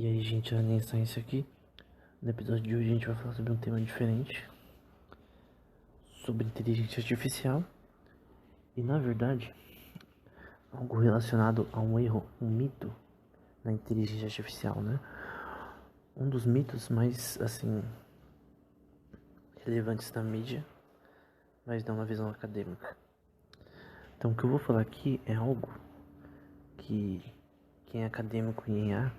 E aí, gente, a Ciência aqui. No episódio de hoje a gente vai falar sobre um tema diferente, sobre inteligência artificial e, na verdade, algo relacionado a um erro, um mito na inteligência artificial, né? Um dos mitos mais, assim, relevantes da mídia, mas não na visão acadêmica. Então, o que eu vou falar aqui é algo que quem é acadêmico em IA,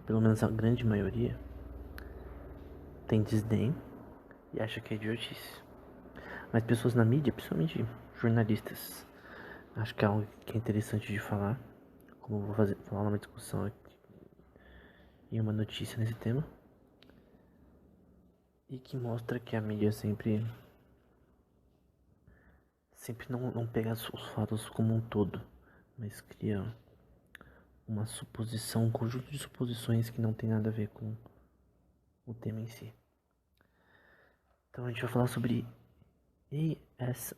pelo menos a grande maioria, tem desdém e acha que é idiotice. Mas pessoas na mídia, principalmente jornalistas, acho que é algo que é interessante de falar, como eu vou falar numa discussão aqui, e uma notícia nesse tema, e que mostra que a mídia sempre não pega os fatos como um todo, mas cria uma suposição, um conjunto de suposições que não tem nada a ver com o tema em si. Então a gente vai falar sobre ASI,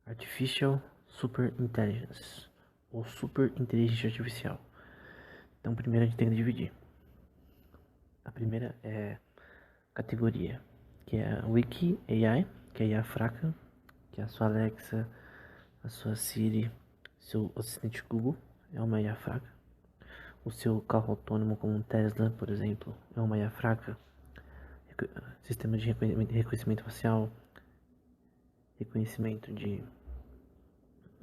Artificial Super Intelligence, ou Super Inteligência Artificial. Então primeiro a gente tem que dividir. A primeira é categoria, que é a Wiki AI, que é a IA fraca, que é a sua Alexa, a sua Siri, seu assistente Google, é uma IA fraca. O seu carro autônomo como um Tesla, por exemplo, é uma IA fraca. Sistema de reconhecimento facial, reconhecimento de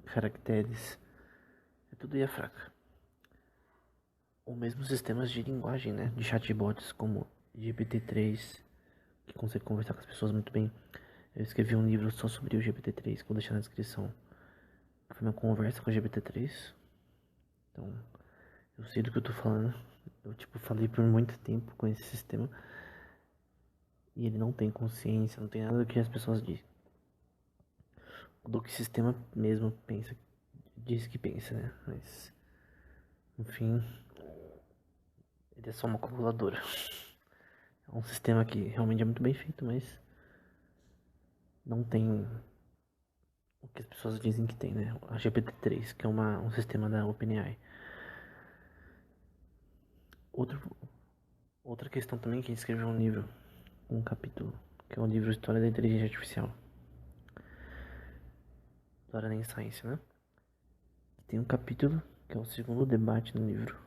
caracteres, é tudo IA fraca. Ou mesmo sistemas de linguagem, né, de chatbots como GPT-3, que consegue conversar com as pessoas muito bem. Eu escrevi um livro só sobre o GPT-3, que vou deixar na descrição. Foi uma conversa com o GPT-3. Então, eu sei do que eu tô falando. Eu, falei por muito tempo com esse sistema. E ele não tem consciência, não tem nada do que as pessoas dizem. Do que o sistema mesmo pensa, diz que pensa, né? Mas, no fim, ele é só uma calculadora. É um sistema que realmente é muito bem feito, mas não tem o que as pessoas dizem que tem, né? A GPT-3, que é um sistema da OpenAI. Outra questão também que a gente escreveu um livro, um capítulo, que é o livro História da Inteligência Artificial. História da Science, né? Tem um capítulo, que é o segundo debate no livro,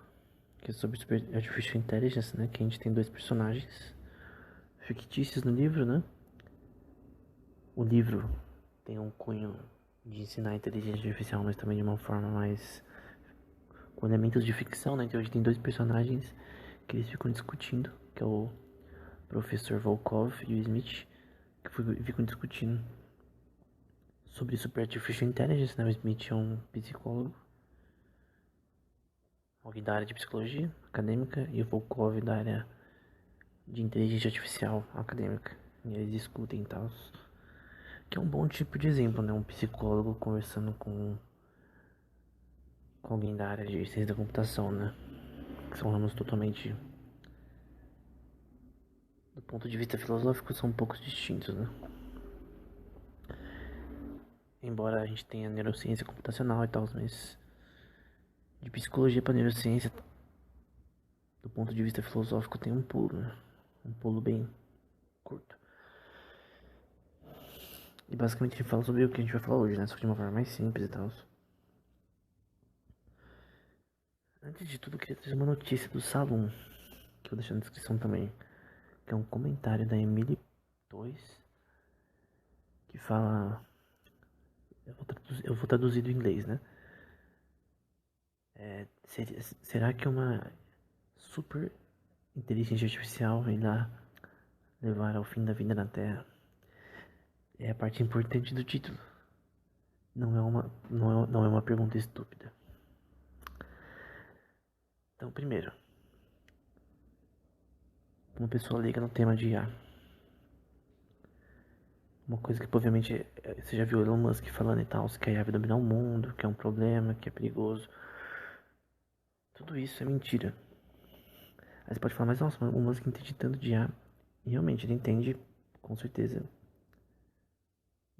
que é sobre Artificial Intelligence, né? Que a gente tem dois personagens fictícios no livro, né? O livro tem um cunho de ensinar a inteligência artificial, mas também de uma forma mais com elementos de ficção, né? Então hoje tem dois personagens que eles ficam discutindo, que é o professor Volkov e o Smith, que ficam discutindo sobre Super Artificial Intelligence, né? O Smith é um psicólogo, alguém da área de psicologia acadêmica, e o Volkov da área de inteligência artificial acadêmica. E eles discutem e tal. Que é um bom tipo de exemplo, né? Um psicólogo conversando com alguém da área de ciência da computação, né? Que são ramos totalmente, do ponto de vista filosófico, são um pouco distintos, né? Embora a gente tenha neurociência computacional e tal, mas de psicologia para neurociência, do ponto de vista filosófico, tem um pulo, né? Um pulo bem curto. E basicamente a gente fala sobre o que a gente vai falar hoje, né? Só que de uma forma mais simples e tal. Antes de tudo, eu queria trazer uma notícia do Salum, que eu vou deixar na descrição também, que é um comentário da Emily Toys, que fala... Eu vou traduzir do inglês, né? Será que uma super inteligência artificial irá levar ao fim da vida na Terra? É a parte importante do título. Não é uma pergunta estúpida. Então, primeiro, uma pessoa liga no tema de IA. Uma coisa que provavelmente você já viu Elon Musk falando e tal, que a IA vai dominar o mundo, que é um problema, que é perigoso. Tudo isso é mentira. Aí você pode falar, mas nossa, o Musk entende tanto de IA. E realmente, ele entende, com certeza,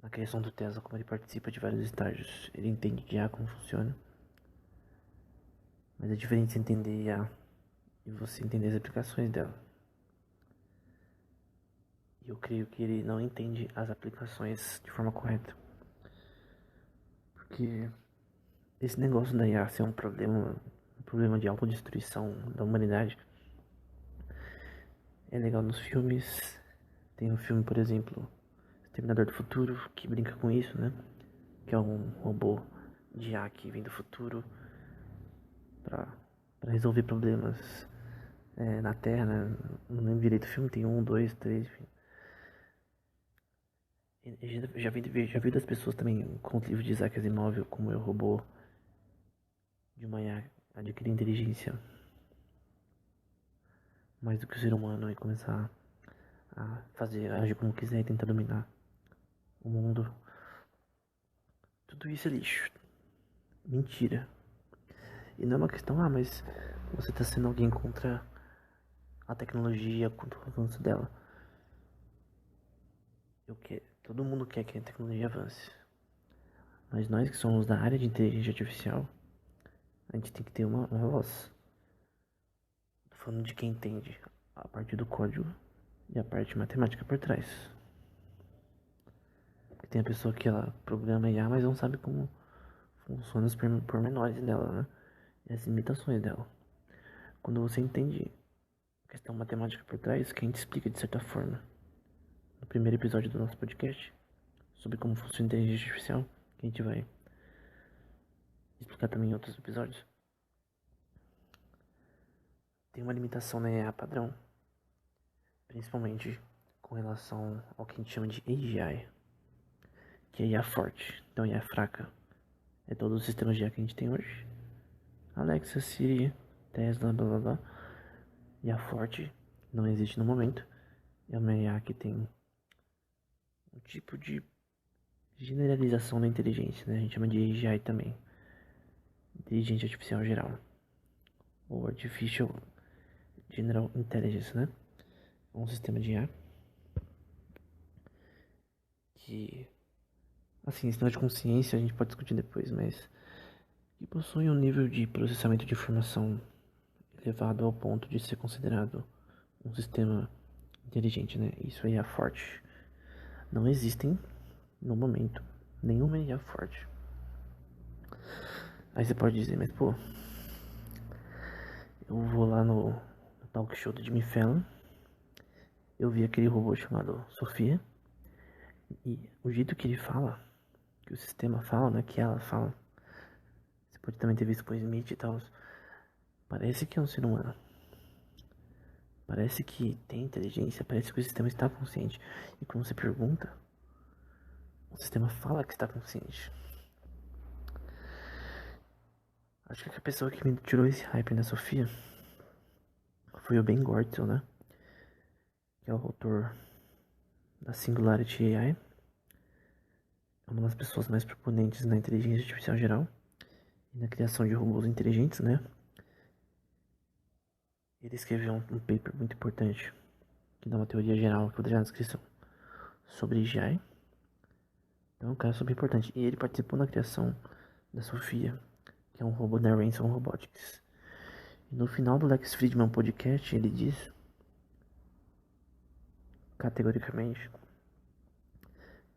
na criação do Tesla, como ele participa de vários estágios. Ele entende de IA como funciona. Mas é diferente você entender IA e você entender as aplicações dela. E eu creio que ele não entende as aplicações de forma correta. Porque esse negócio da IA ser um problema de autodestruição da humanidade, é legal nos filmes. Tem um filme, por exemplo, Exterminador do Futuro, que brinca com isso, né? Que é um robô de IA que vem do futuro pra resolver problemas na Terra, né? Não lembro direito do filme, tem um, dois, três, enfim. Já vi das pessoas também com o livro de Isaac Asimov, como é o robô de uma IA adquirir inteligência mais do que o ser humano e começar a agir como quiser e tentar dominar o mundo. Tudo isso é lixo. Mentira. E não é uma questão, mas você tá sendo alguém contra a tecnologia, contra o avanço dela. Todo mundo quer que a tecnologia avance. Mas nós que somos da área de inteligência artificial, a gente tem que ter uma voz. Tô falando de quem entende a parte do código e a parte matemática por trás. Porque tem a pessoa que ela programa IA, mas não sabe como funciona os pormenores dela, né? E as limitações dela. Quando você entende a questão matemática por trás, que a gente explica de certa forma no primeiro episódio do nosso podcast sobre como funciona a inteligência artificial, que a gente vai explicar também em outros episódios. Tem uma limitação na IA padrão, principalmente com relação ao que a gente chama de AGI, que é IA forte, então IA fraca. É todos os sistemas de IA que a gente tem hoje. Alexa, Siri, Tesla, blá blá blá. IA forte não existe no momento. É uma IA que tem um tipo de generalização da inteligência, né? A gente chama de AGI também. Inteligência Artificial Geral. Ou Artificial General Intelligence, né? É um sistema de IA que, assim, esse negócio de consciência a gente pode discutir depois, mas que possui um nível de processamento de informação elevado ao ponto de ser considerado um sistema inteligente, né? Isso aí é forte. Não existem, no momento, nenhuma IA forte. Aí você pode dizer, mas pô, eu vou lá no talk show do Jimmy Fallon, eu vi aquele robô chamado Sofia, e o jeito que ele fala, que o sistema fala, né, que ela fala, você pode também ter visto com o Smith e tal, parece que é um ser humano. Parece que tem inteligência, parece que o sistema está consciente. E quando você pergunta, o sistema fala que está consciente. Acho que a pessoa que me tirou esse hype na Sofia foi o Ben Goertzel, né? Que é o autor da Singularity AI. É uma das pessoas mais proponentes na inteligência artificial geral e na criação de robôs inteligentes, né? Ele escreveu um paper muito importante que dá uma teoria geral que eu vou deixar na descrição sobre AGI. Então é um cara super importante. E ele participou da criação da Sofia, que é um robô da Ransom Robotics. E no final do Lex Fridman podcast, ele diz, categoricamente,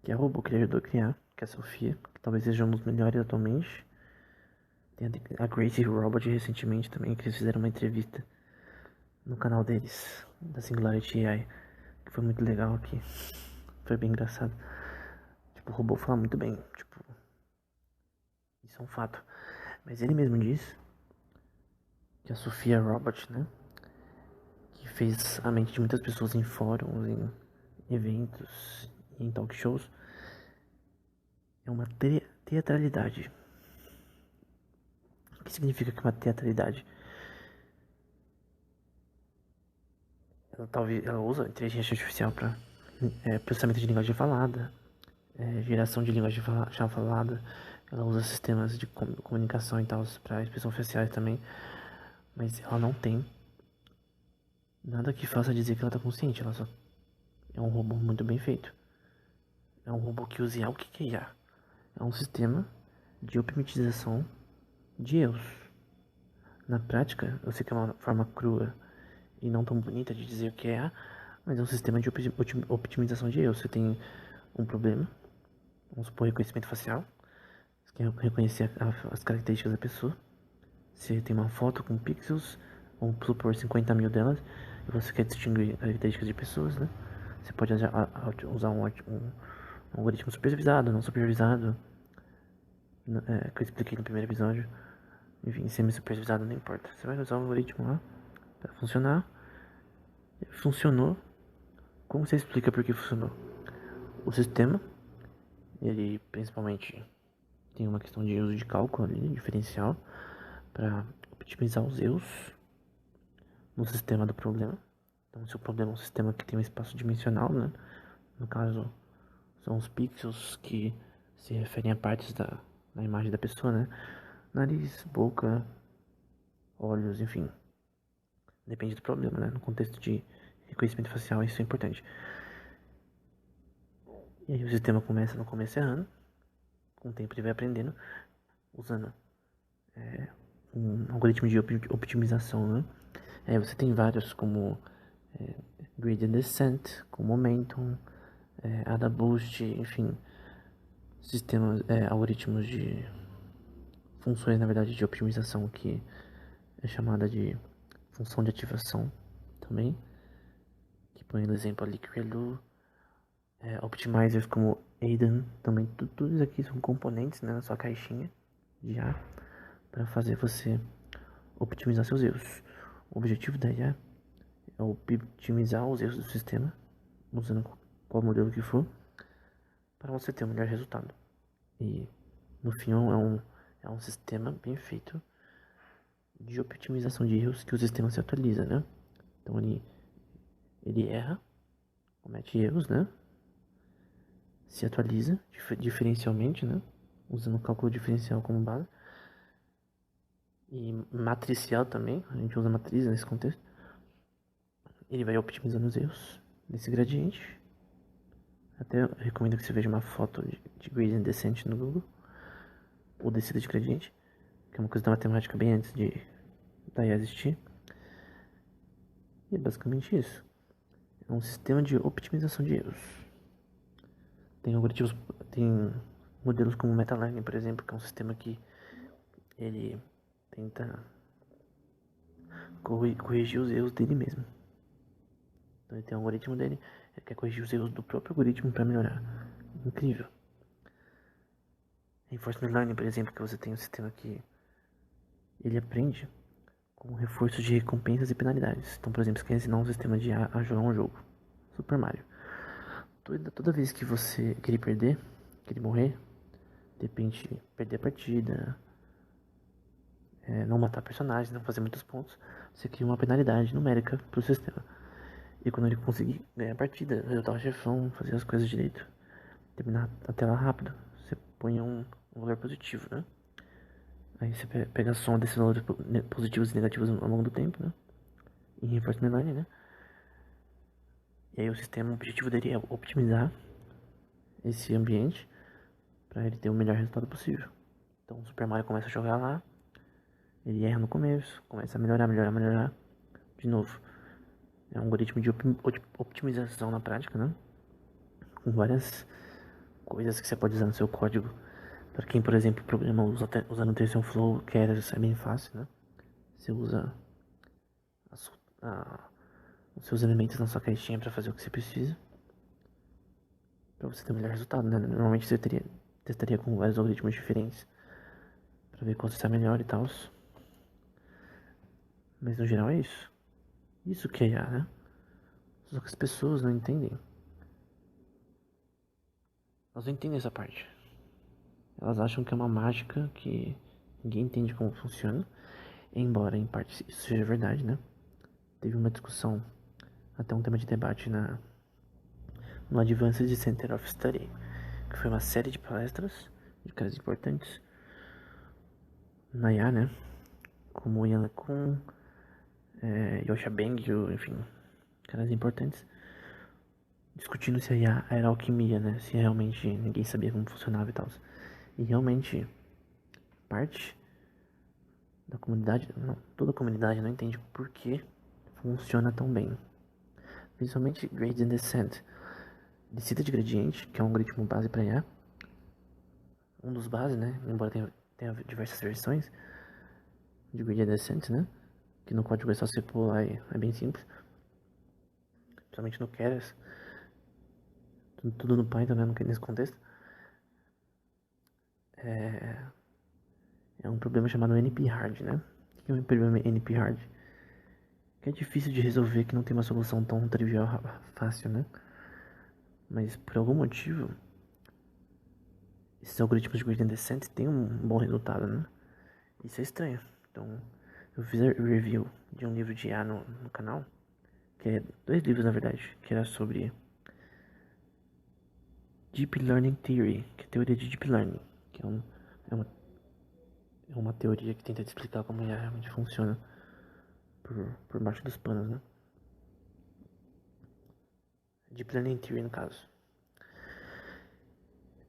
que é o robô que ele ajudou a criar, que é a Sofia, que talvez seja um dos melhores atualmente. Tem a Gracie Robot recentemente também, que eles fizeram uma entrevista no canal deles, da Singularity AI, que foi muito legal aqui. Foi bem engraçado. Tipo, o robô fala muito bem, tipo, isso é um fato. Mas ele mesmo diz que a Sofia Robot, né, que fez a mente de muitas pessoas em fóruns, em eventos, em talk shows, é uma teatralidade. O que significa que é uma teatralidade? Ela usa a inteligência artificial para processamento de linguagem falada, geração de linguagem falada. Ela usa sistemas de comunicação e tal para expressão faciais também, mas ela não tem nada que faça dizer que ela está consciente. Ela só é um robô muito bem feito. É um robô que usa IA. O que é IA? É um sistema de optimização de erros. Na prática, eu sei que é uma forma crua e não tão bonita de dizer o que é, mas é um sistema de optimização de erros. Você tem um problema, vamos supor reconhecimento facial, você quer reconhecer as características da pessoa. Você tem uma foto com pixels, vamos supor 50 mil delas, e você quer distinguir características de pessoas, né? Você pode usar um algoritmo supervisado, não supervisado, que eu expliquei no primeiro episódio. Enfim, semi-supervisado não importa. Você vai usar o algoritmo lá para funcionar. Funcionou. Como você explica por que funcionou? O sistema, ele principalmente tem uma questão de uso de cálculo ali, diferencial, para otimizar os erros no sistema do problema. Então, se o problema é um sistema que tem um espaço dimensional, né? No caso, são os pixels que se referem a partes da imagem da pessoa, né? Nariz, boca, olhos, enfim. Depende do problema, né? No contexto de reconhecimento facial, isso é importante. E aí o sistema começa no começo errando, com o tempo ele vai aprendendo, usando um algoritmo de optimização, né? Você tem vários como Gradient Descent, com Momentum, Ada Boost, enfim, sistemas, algoritmos de funções, na verdade, de optimização que é chamada de função de ativação também, que põe no exemplo ali Crelu, optimizers como Aiden, também tudo isso aqui são componentes, né, na sua caixinha de IA para fazer você optimizar seus erros. O objetivo da IA é optimizar os erros do sistema, usando qual modelo que for, para você ter o melhor resultado. E no fim é um sistema bem feito de optimização de erros que o sistema se atualiza, né? Então ele erra, comete erros, né? Se atualiza diferencialmente, né? Usando o cálculo diferencial como base. E matricial também, a gente usa matriz nesse contexto. Ele vai otimizando os erros desse gradiente. Até eu recomendo que você veja uma foto de gradient descent no Google, ou descida de gradiente, que é uma coisa da matemática bem antes da IA existir. E é basicamente isso. É um sistema de optimização de erros. Tem algoritmos, tem modelos como o MetaLearning, por exemplo, que é um sistema que ele tenta corrigir os erros dele mesmo. Então ele tem um algoritmo dele, ele quer corrigir os erros do próprio algoritmo para melhorar. Incrível. Reinforcement Learning, por exemplo, que você tem um sistema que ele aprende com reforço de recompensas e penalidades. Então, por exemplo, você quer ensinar um sistema de a jogar um jogo, Super Mario. Toda vez que ele perder, que ele morrer, de repente perder a partida, não matar personagens, não fazer muitos pontos, você cria uma penalidade numérica pro sistema. E quando ele conseguir ganhar a partida, derrotar o chefão, fazer as coisas direito, terminar a tela rápido, você põe um valor positivo, né? Aí você pega a soma desses valores positivos e negativos ao longo do tempo, né? Em reinforcement learning, né? E aí o objetivo dele é optimizar esse ambiente para ele ter o melhor resultado possível. Então o Super Mario começa a jogar lá, ele erra no começo, começa a melhorar. De novo, é um algoritmo de optimização na prática, né? Com várias coisas que você pode usar no seu código. Para quem, por exemplo, programa usando o TensorFlow, que é bem fácil, né? Você usa os seus elementos na sua caixinha para fazer o que você precisa, para você ter o melhor resultado, né? Normalmente você testaria com vários algoritmos diferentes para ver qual está melhor e tal. Mas no geral é isso. Isso que é IA, né? Só que as pessoas não entendem. Elas não entendem essa parte. Elas acham que é uma mágica que ninguém entende como funciona. Embora em parte isso seja verdade, né? Teve uma discussão, até um tema de debate no Advanced Center of Study, que foi uma série de palestras de caras importantes na IA, né? Como Ian LeCun, Yosha Beng, enfim, caras importantes, discutindo se a IA era alquimia, né? Se realmente ninguém sabia como funcionava e tal. E realmente, parte da comunidade, não, toda a comunidade não entende por que funciona tão bem. Principalmente Gradient Descent, descida de gradiente, que é um algoritmo base para IA. Um dos bases, né? Embora tenha diversas versões de Gradient Descent, né? Que no código é só você pular e é bem simples. Principalmente no Keras. Tudo no Python, né? Nesse contexto. É um problema chamado NP-hard, né? O que é um problema NP-hard? Que é difícil de resolver, que não tem uma solução tão trivial, fácil, né? Mas por algum motivo, esses algoritmos de gradient descent têm um bom resultado, né? Isso é estranho. Então, eu fiz a review de um livro de IA no canal, que é 2 livros na verdade, que era sobre Deep Learning Theory, que é a teoria de Deep Learning, que é uma teoria que tenta explicar como a IA realmente funciona por baixo dos panos, né? Deep Learning Theory, no caso.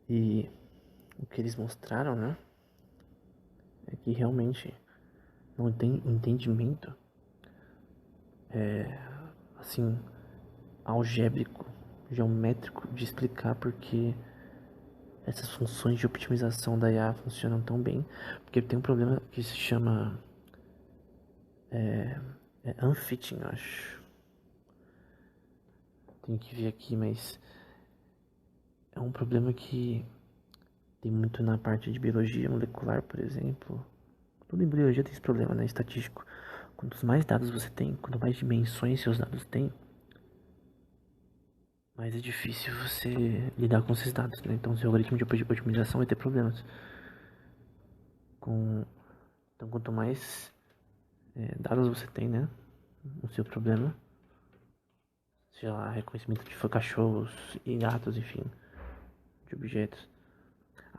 E o que eles mostraram, né, é que realmente não tem entendimento, assim, algébrico, geométrico de explicar porque essas funções de optimização da IA funcionam tão bem, porque tem um problema que se chama unfitting, eu acho. Tenho que ver aqui, mas é um problema que tem muito na parte de biologia molecular, por exemplo. Tudo em biologia tem esse problema, né? Estatístico. Quantos mais dados você tem, quanto mais dimensões seus dados têm, mais é difícil você lidar com esses dados, né? Então, seu algoritmo de otimização vai ter problemas. Então, quanto mais dados você tem, né? O seu problema, sei lá, reconhecimento de cachorros e gatos, enfim, de objetos.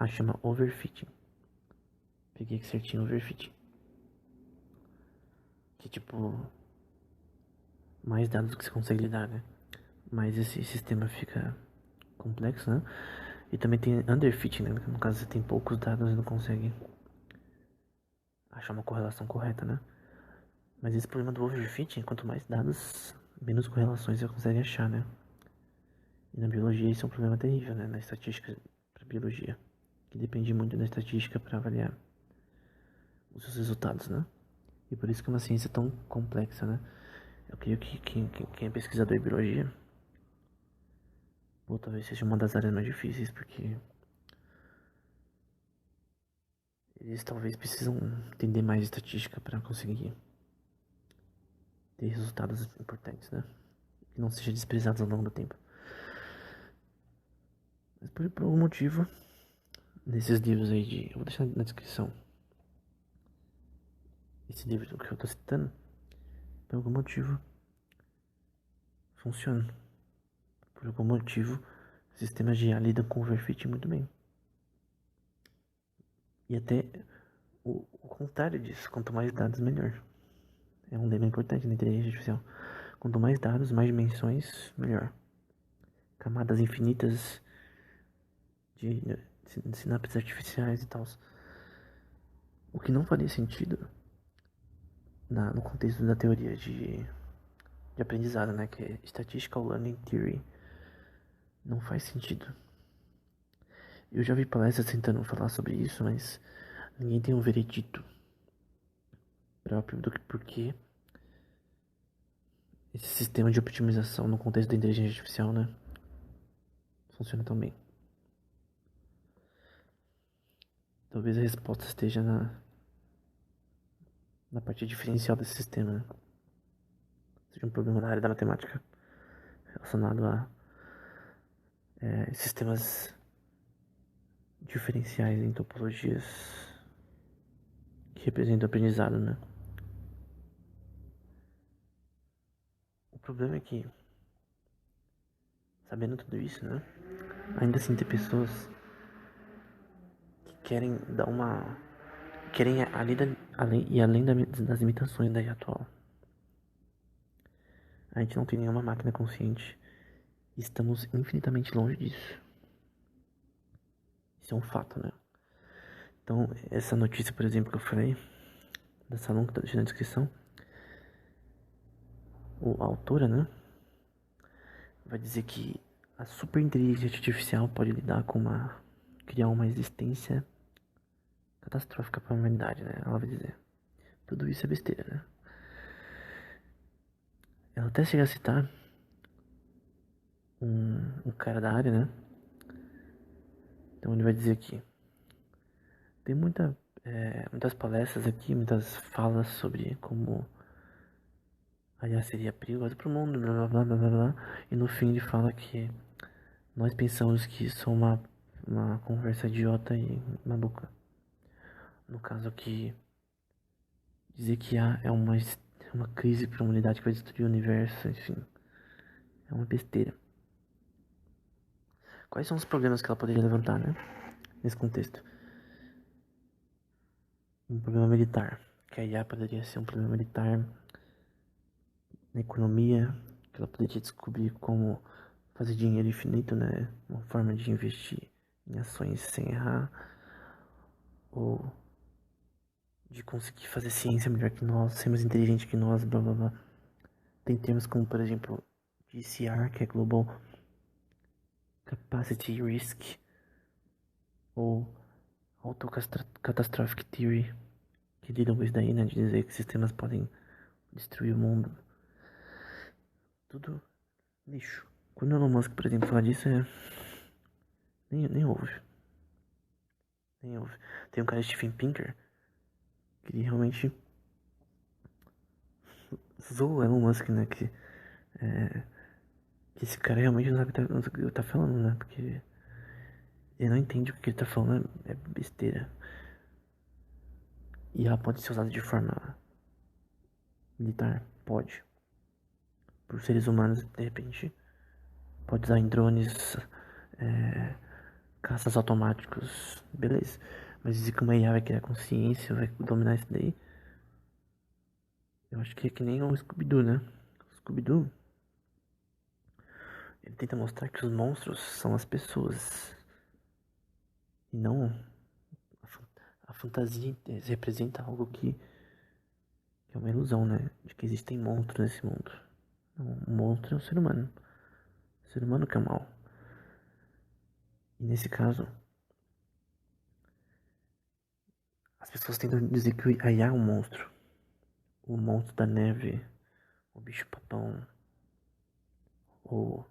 Chama overfitting. Peguei aqui certinho, overfitting. Que tipo, mais dados que você consegue lidar, né? Mas esse sistema fica complexo, né? E também tem underfitting, né? No caso você tem poucos dados e não consegue achar uma correlação correta, né? Mas esse problema do overfitting, quanto mais dados, menos correlações você consegue achar, né? E na biologia isso é um problema terrível, né? Na estatística para biologia, que depende muito da estatística para avaliar os seus resultados, né? E por isso que é uma ciência tão complexa, né? Eu creio que quem é pesquisador em biologia, talvez seja uma das áreas mais difíceis, porque eles talvez precisam entender mais estatística para conseguir ter resultados importantes, né? Que não sejam desprezados ao longo do tempo. Mas por algum motivo, nesses livros aí eu vou deixar na descrição esse livro que eu tô citando, por algum motivo funciona. Por algum motivo, sistemas de IA lidam com o overfitting muito bem. E até o contrário disso, quanto mais dados, melhor. É um lema importante na inteligência artificial. Quanto mais dados, mais dimensões, melhor. Camadas infinitas de sinapses artificiais e tal. O que não faria sentido no contexto da teoria de aprendizado, né? Que é Statistical Learning Theory. Não faz sentido. Eu já vi palestras tentando falar sobre isso, mas ninguém tem um veredito próprio do que porque esse sistema de optimização no contexto da inteligência artificial, né? Funciona tão bem. Talvez a resposta esteja na parte diferencial desse sistema, né? Seja um problema na área da matemática relacionado a sistemas diferenciais em topologias que representam o aprendizado, né? O problema é que, sabendo tudo isso, né? Ainda assim tem pessoas que querem dar uma... querem ir além das limitações da IA atual. A gente não tem nenhuma máquina consciente. E estamos infinitamente longe disso. Isso é um fato, né? Então, essa notícia, por exemplo, que eu falei, dessa aluna que tá deixando na descrição, a autora, né, vai dizer que a superinteligência artificial pode lidar com criar uma existência catastrófica para a humanidade, né? Ela vai dizer. Tudo isso é besteira, né? Ela até chega a citar um cara da área, né? Então ele vai dizer aqui. Tem muitas palestras aqui, muitas falas sobre como a IA seria perigosa para o mundo, blá blá blá blá blá. E no fim ele fala que nós pensamos que isso é uma conversa idiota e maluca. No caso aqui, dizer que IA é uma crise para a humanidade que vai destruir o universo, enfim. É uma besteira. Quais são os problemas que ela poderia levantar, né? Nesse contexto. Um problema militar. Que a IA poderia ser um problema militar na economia. Que ela poderia descobrir como fazer dinheiro infinito, né? Uma forma de investir em ações sem errar. Ou de conseguir fazer ciência melhor que nós, ser mais inteligente que nós, blá blá blá. Tem termos como, por exemplo, GCR, que é Global Capacity Risk, ou Autocatastrophic Theory, que lidam com isso daí, né? De dizer que sistemas podem destruir o mundo. Tudo lixo. Quando o Elon Musk, por exemplo, fala disso, nem ouve. Nem ouve. Tem um cara, Steven Pinker, que ele realmente zoou o Elon Musk, né? Que esse cara realmente não sabe o que tá falando, né? Porque ele não entende o que ele tá falando, é besteira. E ela pode ser usada de forma militar? Pode. Por seres humanos, de repente, pode usar em drones, caças automáticos, beleza. Mas dizer que uma IA vai criar consciência, vai dominar isso daí, eu acho que é que nem o Scooby-Doo, né? O Scooby-Doo, ele tenta mostrar que os monstros são as pessoas. E não a fantasia representa algo que é uma ilusão, né? De que existem monstros nesse mundo. O monstro é o ser humano. O ser humano que é o mal. E nesse caso, as pessoas tentam dizer que a IA é um monstro. O monstro da neve, o bicho-papão, ou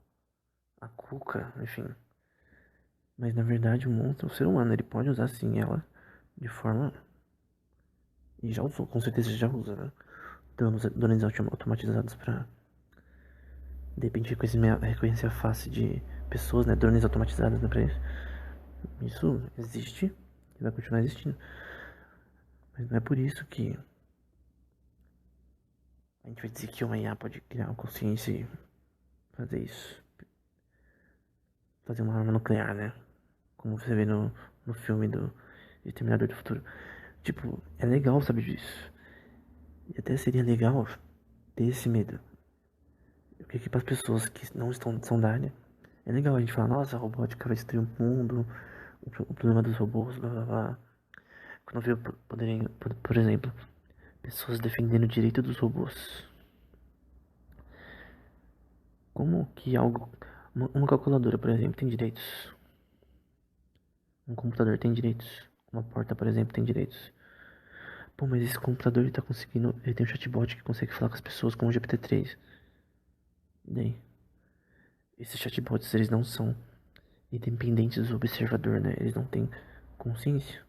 a cuca, enfim. Mas na verdade o monstro é o ser humano. Ele pode usar sim ela de forma. E já usou, com certeza já usa, né? Drones automatizados pra de repente reconhecer a face de pessoas, né? Drones automatizados, né? Pra isso. Isso existe e vai continuar existindo. Mas não é por isso que a gente vai dizer que uma IA pode criar uma consciência e fazer isso. Fazer uma arma nuclear, né? Como você vê no filme do Exterminador do Futuro. Tipo, é legal saber disso. E até seria legal ter esse medo. Porque para as pessoas que não são da área, é legal a gente falar, nossa, a robótica vai destruir o mundo, o problema dos robôs, blá blá blá. Quando eu vi por exemplo, pessoas defendendo o direito dos robôs. Como que algo. Uma calculadora, por exemplo, tem direitos. Um computador tem direitos. Uma porta, por exemplo, tem direitos. Pô, mas esse computador ele tá conseguindo. Ele tem um chatbot que consegue falar com as pessoas com o GPT-3. E daí? Esses chatbots, eles não são independentes do observador, né? Eles não têm consciência.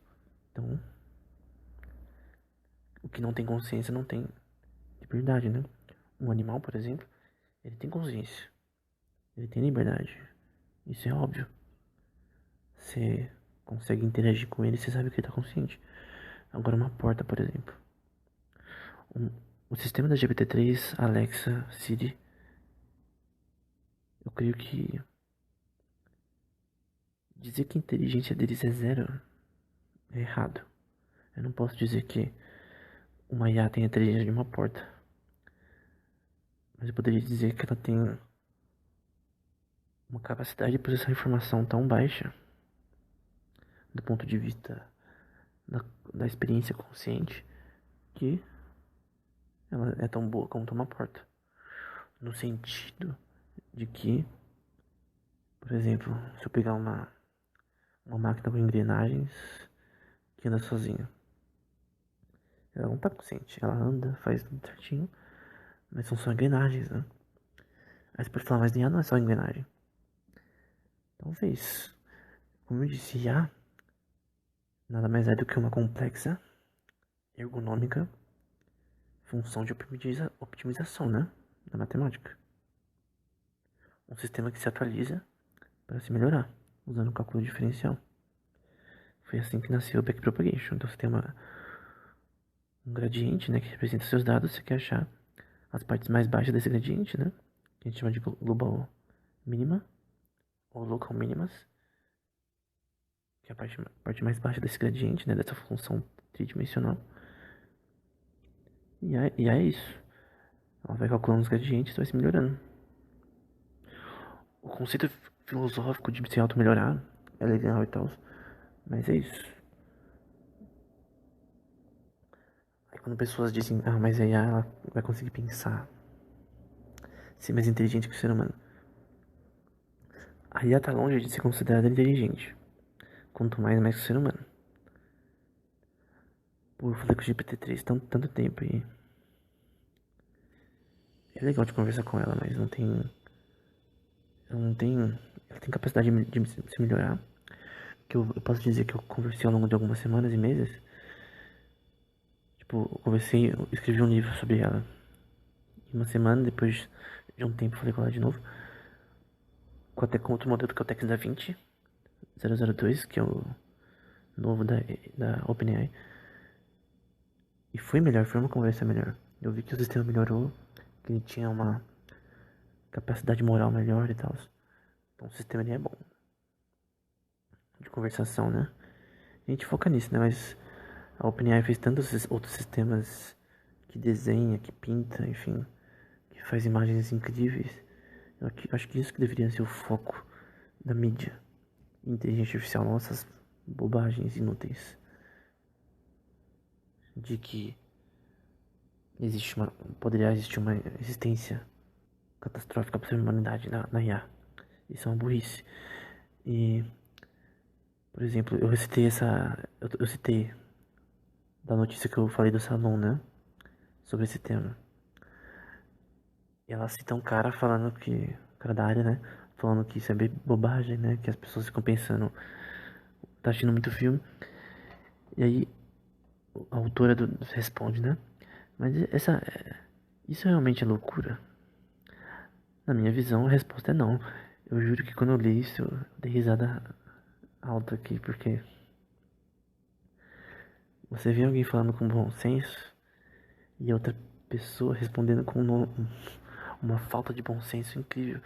Então, o que não tem consciência não tem liberdade, né? Um animal, por exemplo, ele tem consciência. Ele tem liberdade. Isso é óbvio. Você consegue interagir com ele, você sabe que ele tá consciente. Agora uma porta, por exemplo. O sistema da GPT-3, Alexa, Siri, eu creio que dizer que a inteligência deles é zero é errado. Eu não posso dizer que uma IA tem a inteligência de uma porta. Mas eu poderia dizer que ela tem uma capacidade de processar informação tão baixa do ponto de vista da experiência consciente que ela é tão boa como uma porta. No sentido de que, por exemplo, se eu pegar uma máquina com engrenagens que anda sozinha, ela não tá consciente, ela anda, faz tudo certinho, mas são só engrenagens, né? Aí você pode falar, mas IA não é só engrenagem. Talvez. Como eu disse, IA nada mais é do que uma complexa, ergonômica, função de optimização, né? Da matemática. Um sistema que se atualiza para se melhorar, usando o cálculo diferencial. Foi assim que nasceu o backpropagation. Então você tem um gradiente, né, que representa seus dados, você quer achar as partes mais baixas desse gradiente, né? Que a gente chama de global mínima, ou local mínimas, que é a parte mais baixa desse gradiente, né, dessa função tridimensional. E é isso. Ela vai calculando os gradientes e vai se melhorando. O conceito filosófico de se auto-melhorar é legal e tal, mas é isso. Aí quando pessoas dizem, mas a IA ela vai conseguir pensar, ser mais inteligente que o ser humano. A IA tá longe de ser considerada inteligente. Quanto mais que o ser humano. Pô, eu falei com o GPT-3 tanto tempo e é legal de conversar com ela, mas não tem. Ela não tem. Ela tem capacidade de se melhorar. Que eu posso dizer que eu conversei ao longo de algumas semanas e meses. Tipo, eu conversei, eu escrevi um livro sobre ela. Em uma semana, depois de um tempo, falei com ela de novo. Até com outro modelo que é o Tex Da-Vinci 002, que é o novo da OpenAI. E foi melhor, foi uma conversa melhor. Eu vi que o sistema melhorou, que ele tinha uma capacidade moral melhor e tal. Então o sistema ele é bom. De conversação, né? A gente foca nisso, né? Mas a OpenAI fez tantos outros sistemas que desenha, que pinta, enfim, que faz imagens incríveis. Eu acho que isso que deveria ser o foco da mídia. Inteligência artificial, nossas bobagens inúteis. De que poderia existir uma existência catastrófica para a humanidade na IA. Isso é uma burrice. E, por exemplo, eu citei eu citei da notícia que eu falei do salão, né? Sobre esse tema. E ela cita um cara falando que, o cara da área, né? Falando que isso é bem bobagem, né? Que as pessoas ficam pensando, tá assistindo muito filme. E aí, a autora responde, né? Mas isso realmente é loucura? Na minha visão, a resposta é não. Eu juro que quando eu li isso, eu dei risada alta aqui, porque você vê alguém falando com bom senso e outra pessoa respondendo com uma falta de bom senso incrível.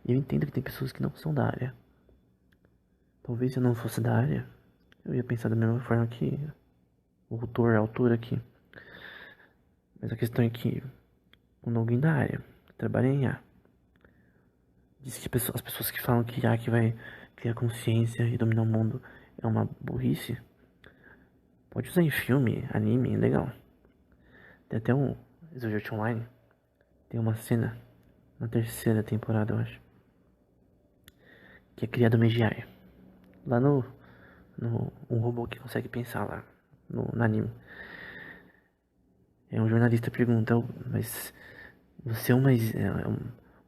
E eu entendo que tem pessoas que não são da área. Talvez se eu não fosse da área, eu ia pensar da mesma forma que o autor, a autora aqui. Mas a questão é que quando alguém da área trabalha em IA, diz que as pessoas que falam que IA que vai criar consciência e dominar o mundo é uma burrice, pode usar em filme, anime, legal. Tem até um Sword Art Online, tem uma cena na terceira temporada, eu acho, que é criado uma AGI. Lá no um robô que consegue pensar lá no anime. É um jornalista pergunta, mas você é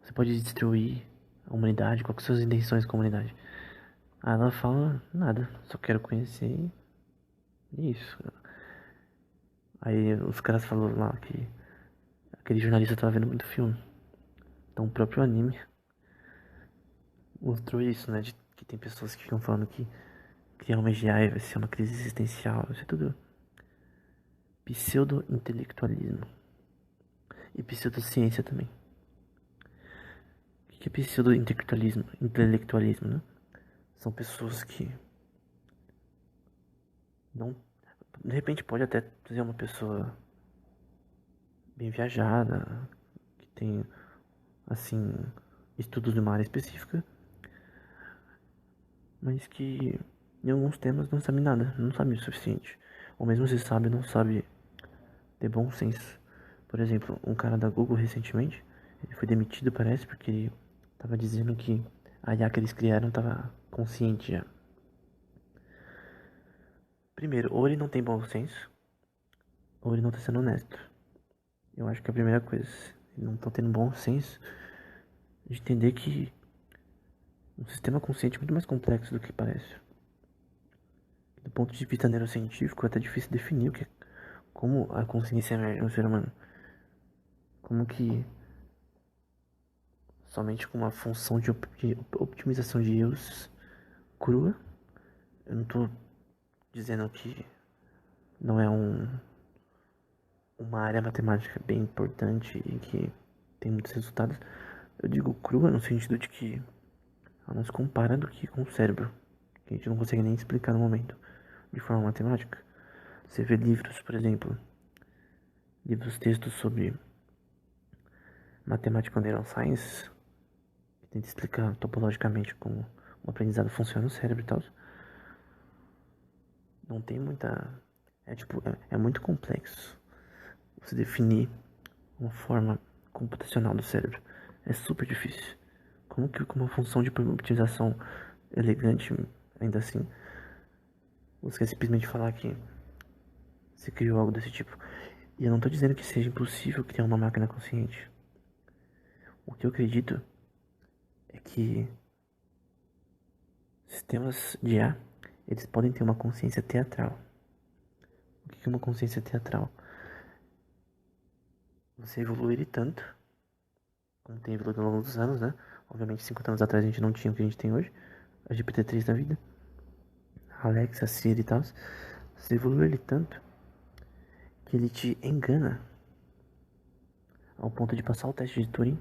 você pode destruir a humanidade? Quais são suas intenções com a humanidade? Aí ela fala, nada, só quero conhecer e isso. Aí os caras falaram lá que aquele jornalista tava vendo muito filme. Então o próprio anime mostrou isso, né? De que tem pessoas que ficam falando que criar uma AGI vai ser uma crise existencial. Isso é tudo pseudo-intelectualismo. E pseudociência também. O que é pseudo-intelectualismo? Intelectualismo, né? São pessoas que não. De repente pode até ser uma pessoa bem viajada, que tem, assim, estudos de uma área específica, mas que em alguns temas não sabe nada, não sabe o suficiente. Ou mesmo se sabe, não sabe ter bom senso. Por exemplo, um cara da Google recentemente, ele foi demitido, parece, porque ele tava dizendo que a IA que eles criaram tava consciente já. Primeiro, ou ele não tem bom senso, ou ele não tá sendo honesto. Eu acho que é a primeira coisa. Eles não estão tendo bom senso de entender que um sistema consciente é muito mais complexo do que parece. Do ponto de vista neurocientífico, é até difícil definir como a consciência emerge no ser humano. Como que somente com uma função de optimização de erros crua. Eu não tô dizendo que não é uma área matemática bem importante e que tem muitos resultados. Eu digo crua no sentido de que ela não se compara do que com o cérebro, que a gente não consegue nem explicar no momento, de forma matemática. Você vê livros, por exemplo, livros textos sobre matemática ou neuroscience, que tenta explicar topologicamente como o aprendizado funciona no cérebro e tal. Não tem muita. É muito complexo você definir uma forma computacional do cérebro. É super difícil. Como que com uma função de optimização elegante, ainda assim, você quer simplesmente falar que você criou algo desse tipo? E eu não estou dizendo que seja impossível criar uma máquina consciente. O que eu acredito é que sistemas de IA, eles podem ter uma consciência teatral. O que é uma consciência teatral? Você evoluir tanto, como tem evoluído ao longo dos anos, né? Obviamente, 50 anos atrás a gente não tinha o que a gente tem hoje. A GPT-3 da vida, a Alexa, a Siri e tal. Você evoluiu ele tanto que ele te engana ao ponto de passar o teste de Turing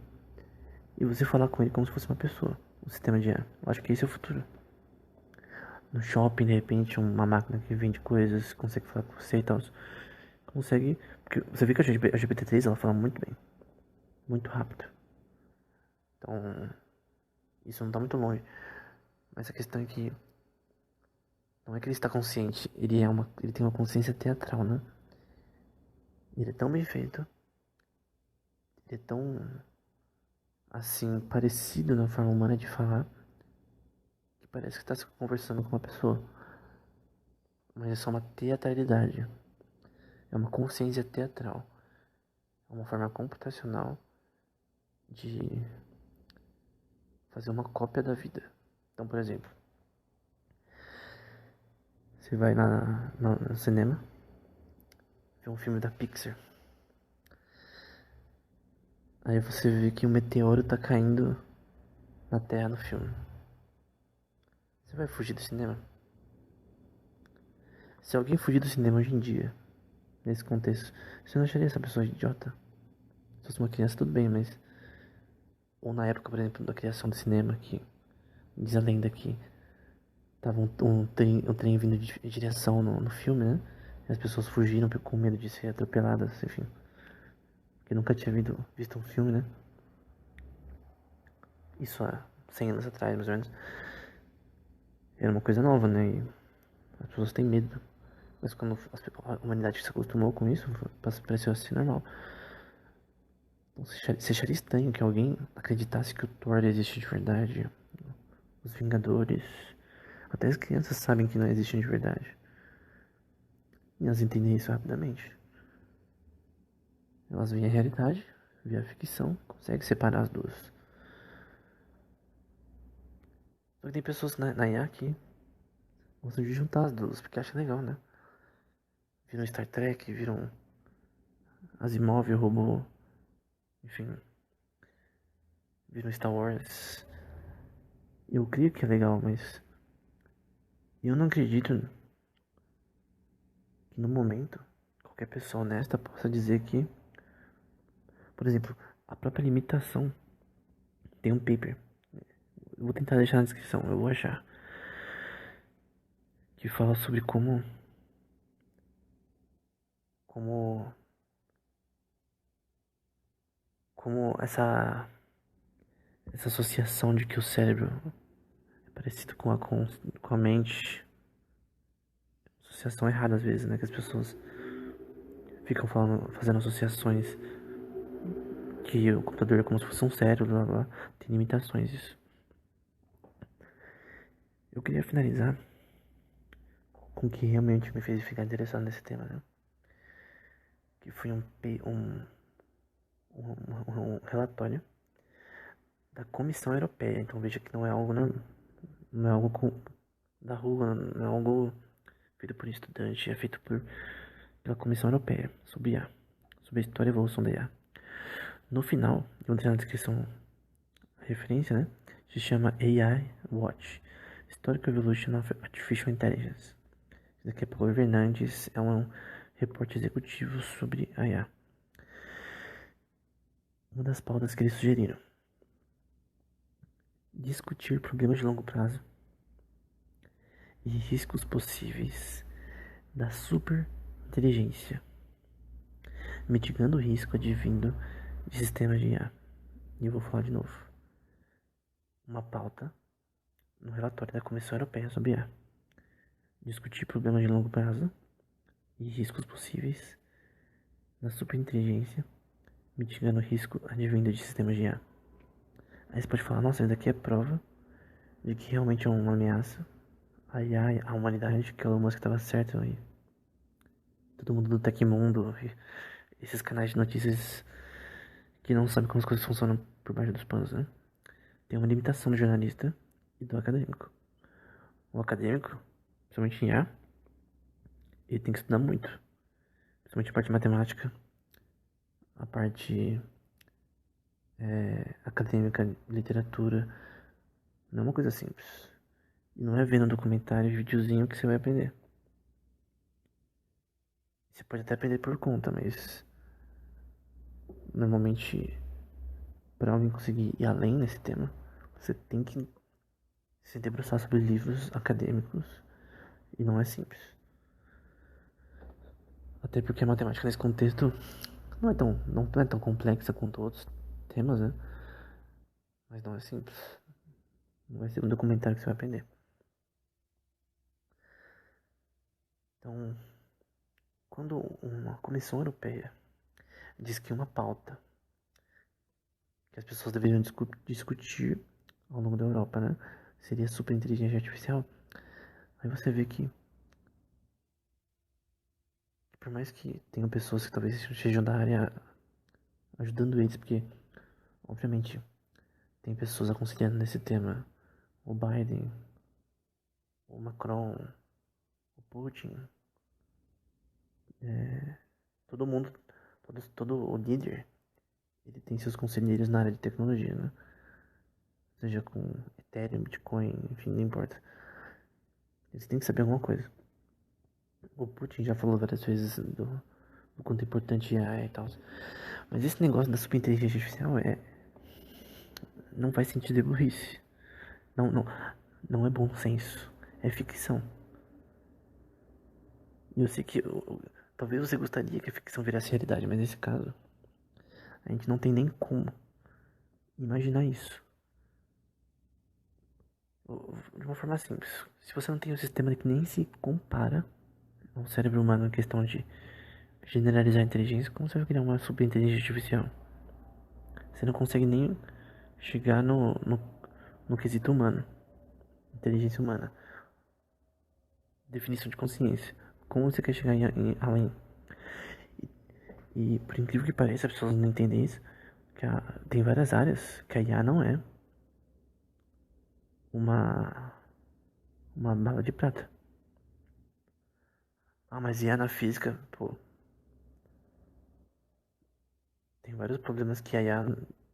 e você falar com ele como se fosse uma pessoa. O sistema de IA. Eu acho que esse é o futuro. No shopping, de repente, uma máquina que vende coisas consegue falar com você e tal. Consegue. Porque você vê que a GPT-3 ela fala muito bem. Muito rápido. Então, isso não tá muito longe. Mas a questão é que não é que ele está consciente, ele tem uma consciência teatral, né? Ele é tão bem feito, ele é tão assim parecido na forma humana de falar que parece que está conversando com uma pessoa. Mas é só uma teatralidade, é uma consciência teatral, é uma forma computacional de fazer uma cópia da vida. Então, por exemplo, você vai no cinema, vê um filme da Pixar. Aí você vê que um meteoro tá caindo na Terra no filme. Você vai fugir do cinema? Se alguém fugir do cinema hoje em dia, nesse contexto, você não acharia essa pessoa idiota? Se fosse uma criança, tudo bem, mas. Ou na época, por exemplo, da criação do cinema, que diz a lenda que tava um trem vindo de direção no filme, né? E as pessoas fugiram com medo de ser atropeladas, enfim. Porque nunca tinha visto um filme, né? Isso há 100 anos atrás, mais ou menos. Era uma coisa nova, né? E as pessoas têm medo. Mas quando a humanidade se acostumou com isso, pareceu assim normal. Então, você acharia estranho que alguém acreditasse que o Thor existe de verdade? Os Vingadores. Até as crianças sabem que não existem de verdade. E elas entendem isso rapidamente. Elas veem a realidade, veem a ficção, conseguem separar as duas. Só que tem pessoas na IA que gostam de juntar as duas, porque acham legal, né? Viram Star Trek, viram Asimov, o robô, enfim, viram Star Wars. Eu creio que é legal, mas eu não acredito que no momento qualquer pessoa honesta possa dizer que, por exemplo, a própria limitação tem um paper. Eu vou tentar deixar na descrição, eu vou achar. Que fala sobre como, como essa associação de que o cérebro é parecido com a mente. Associação errada às vezes, né? Que as pessoas ficam falando, fazendo associações que o computador é como se fosse um cérebro, blá, blá, blá. Tem limitações isso. Eu queria finalizar com o que realmente me fez ficar interessado nesse tema, né? Que foi um relatório da Comissão Europeia. Então veja que não é algo, não é algo da rua, não é algo feito por estudante, é feito pela Comissão Europeia sobre IA, sobre a história e evolução da IA. No final, eu vou na descrição a referência, né? Se chama AI Watch, Historical Evolution of Artificial Intelligence. Isso daqui é Paulo Fernandes, é um repórter executivo sobre a IA. Uma das pautas que eles sugeriram: discutir problemas de longo prazo e riscos possíveis da superinteligência, mitigando o risco advindo de sistemas de IA. E eu vou falar de novo. Uma pauta no relatório da Comissão Europeia sobre IA. Discutir problemas de longo prazo e riscos possíveis da superinteligência, mitigando o risco advindo de sistemas de IA. Aí você pode falar: nossa, isso daqui é prova de que realmente é uma ameaça a IA, a humanidade, que o Elon Musk estava certo aí. Todo mundo do Tecmundo, esses canais de notícias que não sabem como as coisas funcionam por baixo dos panos, né? Tem uma limitação do jornalista e do acadêmico. O acadêmico, principalmente em IA, ele tem que estudar muito. Principalmente a parte de matemática, a parte acadêmica, literatura. Não é uma coisa simples. E não é vendo documentário e videozinho que você vai aprender. Você pode até aprender por conta, mas normalmente, para alguém conseguir ir além nesse tema, você tem que se debruçar sobre livros acadêmicos, e não é simples. Até porque a matemática nesse contexto não é tão complexa quanto outros temas, né? Mas não é simples. Não vai ser um documentário que você vai aprender. Então, quando uma Comissão Europeia diz que uma pauta que as pessoas deveriam discutir ao longo da Europa, né, seria superinteligência artificial, aí você vê que por mais que tenham pessoas que talvez estejam da área ajudando eles, porque obviamente tem pessoas aconselhando nesse tema, o Biden, o Macron, o Putin, todo mundo, todo o líder, ele tem seus conselheiros na área de tecnologia, né? Seja com Ethereum, Bitcoin, enfim, não importa. Eles têm que saber alguma coisa. O Putin já falou várias vezes do quanto é importante é e tal. Mas esse negócio da superinteligência artificial não faz sentido, é burrice. Não é bom senso. É ficção. E eu sei que talvez você gostaria que a ficção virasse realidade, mas nesse caso, a gente não tem nem como imaginar isso. De uma forma simples. Se você não tem um sistema que nem se compara ao cérebro humano em questão de generalizar a inteligência, como você vai criar uma superinteligência artificial? Você não consegue nem chegar no quesito humano, inteligência humana, definição de consciência. Como você quer chegar além? E por incrível que pareça, as pessoas não entendem isso, que tem várias áreas que a IA não é uma, uma bala de prata. Ah, mas IA na física, pô, tem vários problemas que a IA,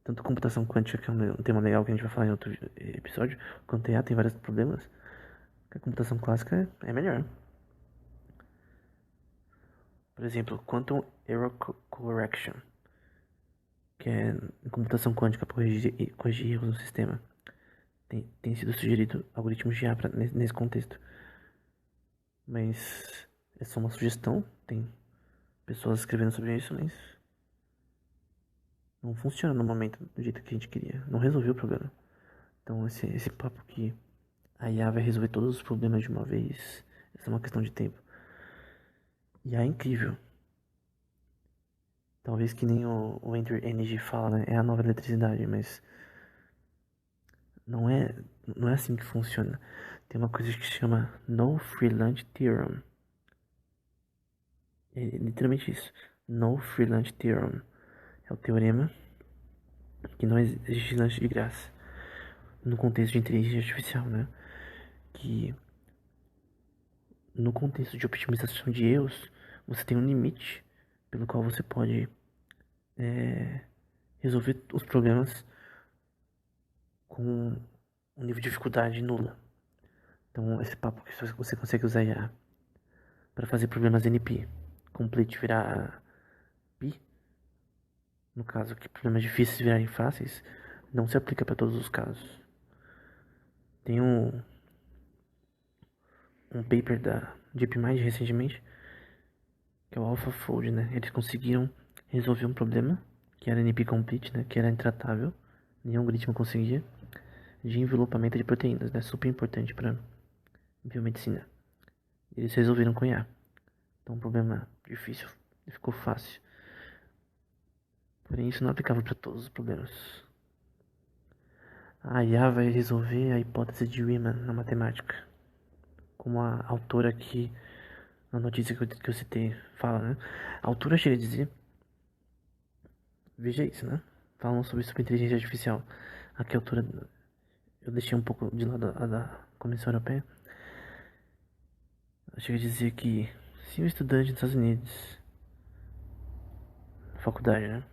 tanto computação quântica, que é um tema legal que a gente vai falar em outro episódio, quanto a IA tem vários problemas, que a computação clássica é melhor. Por exemplo, Quantum Error Correction, que é em computação quântica para corrigir erros no sistema. Tem sido sugerido algoritmos de IA nesse contexto. Mas é só uma sugestão, tem pessoas escrevendo sobre isso, mas não funciona no momento do jeito que a gente queria. Não resolveu o problema. Então esse papo que a IA vai resolver todos os problemas de uma vez, essa é uma questão de tempo. IA é incrível. Talvez que nem o Enter Energy fala, né? É a nova eletricidade, mas não é, não é assim que funciona. Tem uma coisa que se chama No Free Lunch Theorem. É literalmente isso. No Free Lunch Theorem. É o teorema que não existe lanche de graça. No contexto de inteligência artificial, né? Que no contexto de optimização de erros, você tem um limite pelo qual você pode resolver os problemas com um nível de dificuldade nula. Então, esse papo que você consegue usar IA para fazer problemas NP, complete virar pi, no caso que problemas difíceis virarem fáceis, não se aplica para todos os casos. Tem um paper da DeepMind recentemente, que é o AlphaFold, né? Eles conseguiram resolver um problema que era NP complete, né? Que era intratável, nenhum algoritmo conseguia, de envelopamento de proteínas, né? Super importante para biomedicina. Eles resolveram com IA. Então, um problema difícil ficou fácil. Porém, isso não é aplicável para todos os problemas. A IA vai resolver a hipótese de Riemann na matemática. Como a autora aqui, na notícia que eu citei, fala, né? A autora chega a dizer, veja isso, né? Falam sobre superinteligência artificial. Aqui a autora, eu deixei um pouco de lado a da Comissão Europeia. Ela chega a dizer que se um estudante nos Estados Unidos, faculdade, né?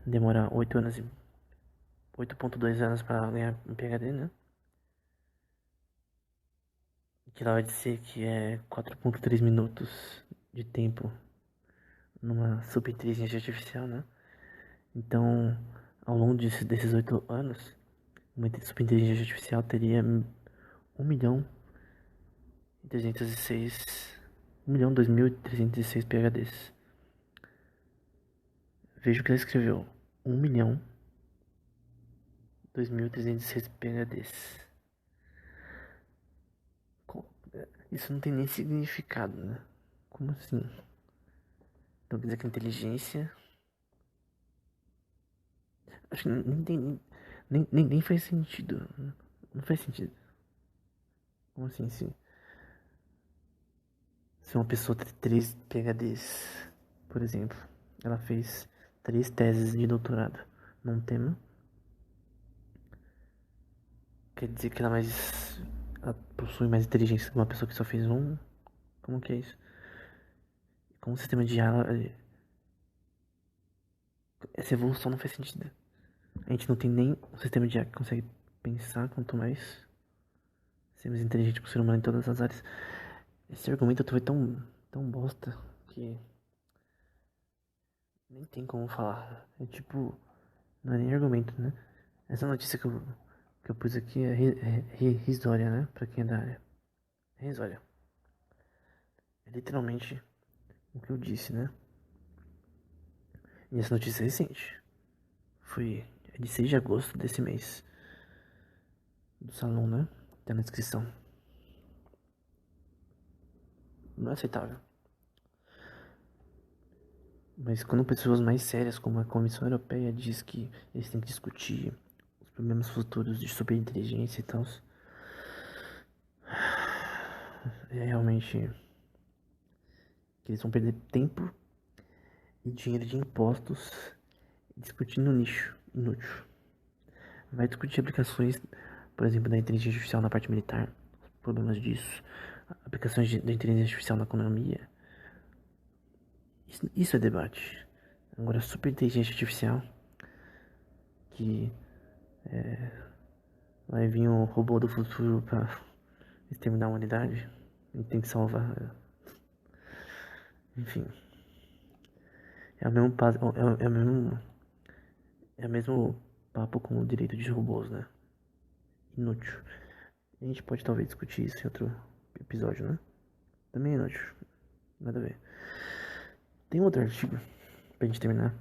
Demora 8,2 anos para ganhar um PhD, né? Que ela vai dizer que é 4,3 minutos de tempo numa superinteligência artificial, né? Então, ao longo desses 8 anos, uma superinteligência artificial teria 1.306 1.002.306 PhDs. Veja o que ela escreveu. 1.002.306 PhDs. Isso não tem nem significado, né? Como assim? Então quer dizer que a inteligência... Acho que nem tem... Nem faz sentido. Não faz sentido. Como assim, se uma pessoa tem 3 PhDs, por exemplo, ela fez 3 teses de doutorado num tema, quer dizer que ela possui mais inteligência que uma pessoa que só fez um? Como que é isso? Como o sistema de IA, essa evolução não faz sentido. A gente não tem nem um sistema de IA que consegue pensar, quanto mais ser mais inteligente que o ser humano em todas as áreas. Esse argumento foi tão bosta que nem tem como falar. É tipo, não é nem argumento, né? Essa notícia que eu pus aqui é risória, né? Pra quem é da área. É risória. É literalmente o que eu disse, né? E essa notícia é recente. É de 6 de agosto desse mês. Do salão, né? Tá na descrição. Não é aceitável. Mas quando pessoas mais sérias, como a Comissão Europeia, diz que eles têm que discutir os problemas futuros de superinteligência e tal, é realmente que eles vão perder tempo e dinheiro de impostos discutindo um nicho inútil. Vai discutir aplicações, por exemplo, da inteligência artificial na parte militar, problemas disso, aplicações da inteligência artificial na economia. Isso é debate. Agora, super inteligência artificial, que vai vir um robô do futuro para exterminar a humanidade, a gente tem que salvar. Enfim, é o mesmo, é o mesmo papo com o direito de robôs, né? Inútil. A gente pode talvez discutir isso em outro episódio, né? Também é inútil. Nada a ver. Tem outro artigo pra gente terminar.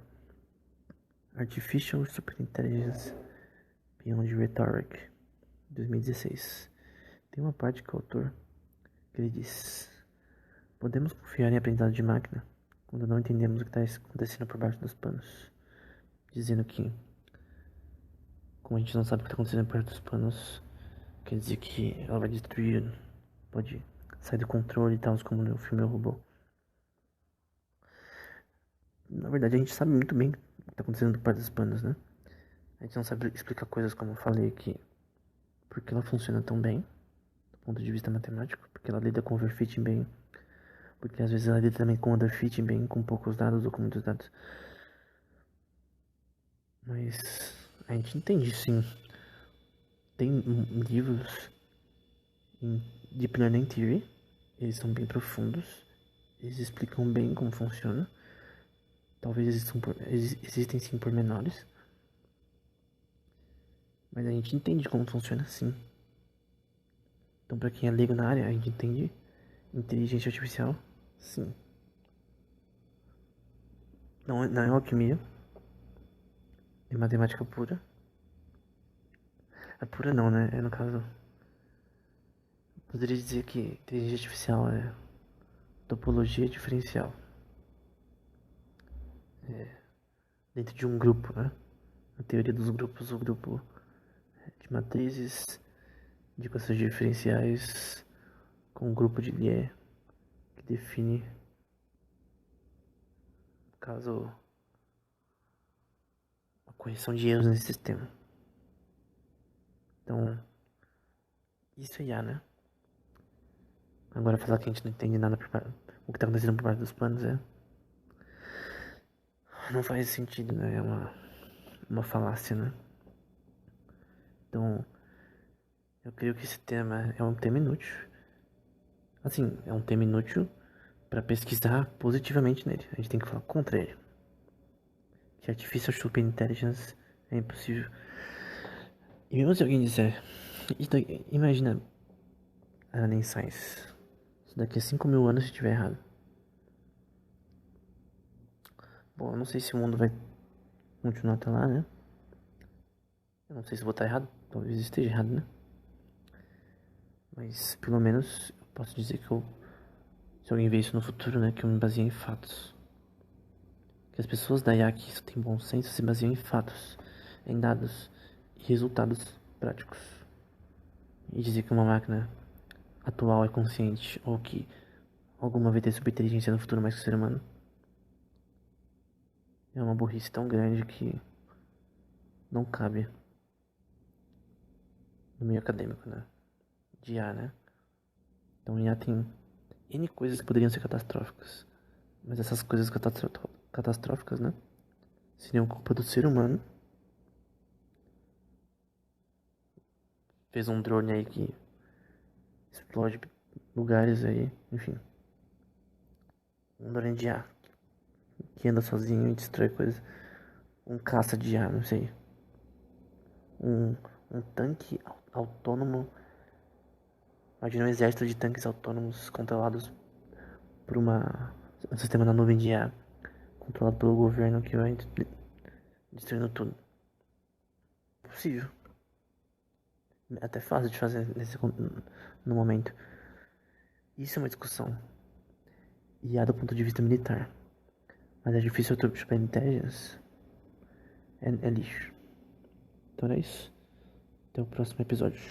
Artificial Superintelligence Beyond Rhetoric, 2016. Tem uma parte que o autor que ele diz: podemos confiar em aprendizado de máquina quando não entendemos o que está acontecendo por baixo dos panos. Dizendo que, como a gente não sabe o que está acontecendo por baixo dos panos, quer dizer que ela vai destruir, pode sair do controle e tal, como no filme O Robô. Na verdade, a gente sabe muito bem o que está acontecendo por baixo dos panos, né? A gente não sabe explicar coisas como eu falei aqui, porque ela funciona tão bem, do ponto de vista matemático, porque ela lida com overfitting bem, porque às vezes ela lida também com underfitting bem, com poucos dados ou com muitos dados. Mas a gente entende sim. Tem livros em Deep Learning Theory, eles são bem profundos, eles explicam bem como funciona. Talvez existem sim pormenores, mas a gente entende como funciona sim. Então, para quem é leigo na área, a gente entende inteligência artificial, sim. Não é alquimia, é matemática pura. É pura não, né? É no caso. Poderia dizer que inteligência artificial é topologia diferencial. Dentro de um grupo, né? A teoria dos grupos, o grupo de matrizes de equações diferenciais com um grupo de Lie que define, no caso, a correção de erros nesse sistema. Então, isso é IA, né? Agora falar que a gente não entende nada o que tá acontecendo por baixo dos panos não faz sentido, né? É uma falácia, né? Então, eu creio que esse tema é um tema inútil. Assim, é um tema inútil para pesquisar positivamente nele. A gente tem que falar contra ele. Que Artificial Super Intelligence é impossível. E mesmo se alguém disser, imagina nem Science. Isso daqui a 5.000 anos se estiver errado. Bom, eu não sei se o mundo vai continuar até lá, né? Eu não sei se vou estar errado. Talvez esteja errado, né? Mas pelo menos eu posso dizer que se alguém vê isso no futuro, né? Que eu me baseio em fatos. Que as pessoas da IA que têm bom senso se baseiam em fatos, em dados e resultados práticos. E dizer que uma máquina atual é consciente ou que alguma vai ter superinteligência no futuro mais que o ser humano é uma burrice tão grande que não cabe no meio acadêmico, né? De IA, né? Então IA tem N coisas que poderiam ser catastróficas. Mas essas coisas catastróficas, né? Seriam culpa do ser humano. Fez um drone aí que explode lugares aí, enfim. Um drone de IA que anda sozinho e destrói coisas. Um caça de IA, não sei. Um tanque autônomo. Imagina um exército de tanques autônomos controlados por um sistema na nuvem de IA controlado pelo governo que vai destruindo tudo. Possível. É até fácil de fazer no momento. Isso é uma discussão. IA do ponto de vista militar. Mas é difícil Super Intelligence é lixo. Então é isso. Até o próximo episódio.